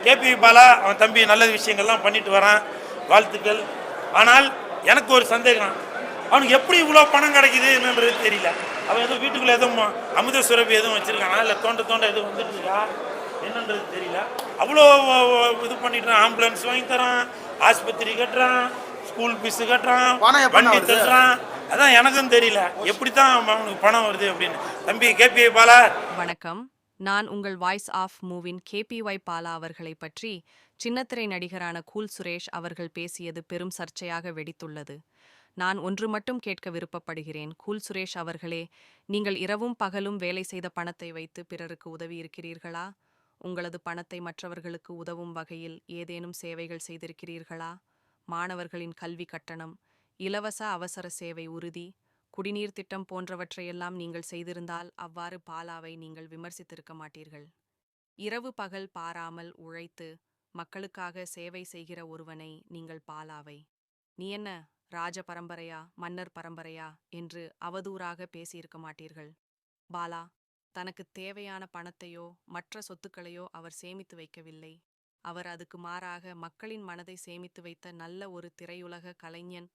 KP Bala அவன் தம்பி நல்ல விஷயங்கள்லாம் பண்ணிட்டு வரான், வாழ்த்துக்கள். ஆனால் எனக்கு ஒரு சந்தேகம், அவனுக்கு எப்படி இவ்வளோ பணம் கிடைக்குது என்னன்றது தெரியல. அவன் எதுவும் வீட்டுக்குள்ளே எதுவும் அமுத சுரபி எதுவும் வச்சிருக்கானா, இல்லை தோண்ட தோண்ட எதுவும் வந்துட்டு இருக்கா என்னன்றது தெரியல. அவ்வளோ இது பண்ணிட்டுறான். ஆம்புலன்ஸ் வாங்கி தரான், ஆஸ்பத்திரி கட்டுறான், ஸ்கூல் ஃபீஸு கட்டுறான், வண்டி தட்டுறான். அதான் எனக்கும் தெரியல எப்படித்தான் அவனுக்கு பணம் வருது அப்படின்னு. தம்பி கேபி பாலா வணக்கம். நான் உங்கள் வாய்ஸ் ஆஃப் மூவின் கேபிஒய் பாலா அவர்களை பற்றி சின்னத்திரை நடிகரான கூல் சுரேஷ் அவர்கள் பேசியது பெரும் சர்ச்சையாக வெடித்துள்ளது. நான் ஒன்று மட்டும் கேட்க விருப்பப்படுகிறேன். கூல் சுரேஷ் அவர்களே, நீங்கள் இரவும் பகலும் வேலை செய்த பணத்தை வைத்து பிறருக்கு உதவி இருக்கிறீர்களா? உங்களது பணத்தை மற்றவர்களுக்கு உதவும் வகையில் ஏதேனும் சேவைகள் செய்திருக்கிறீர்களா? மாணவர்களின் கல்வி கட்டணம், இலவச அவசர சேவை உறுதி, குடிநீர் திட்டம் போன்றவற்றையெல்லாம் நீங்கள் செய்திருந்தால் அவ்வாறு பாலாவை நீங்கள் விமர்சித்திருக்க மாட்டீர்கள். இரவு பகல் பாராமல் உழைத்து மக்களுக்காக சேவை செய்கிற ஒருவனை நீங்கள் பாலாவை நீ என்ன ராஜ பரம்பரையா மன்னர் பரம்பரையா என்று அவதூறாக பேசியிருக்க மாட்டீர்கள். பாலா தனக்கு தேவையான பணத்தையோ மற்ற சொத்துக்களையோ அவர் சேமித்து வைக்கவில்லை. அவர் அதுக்கு மாறாக மக்களின் மனதை சேமித்து வைத்த நல்ல ஒரு திரையுலக கலைஞன்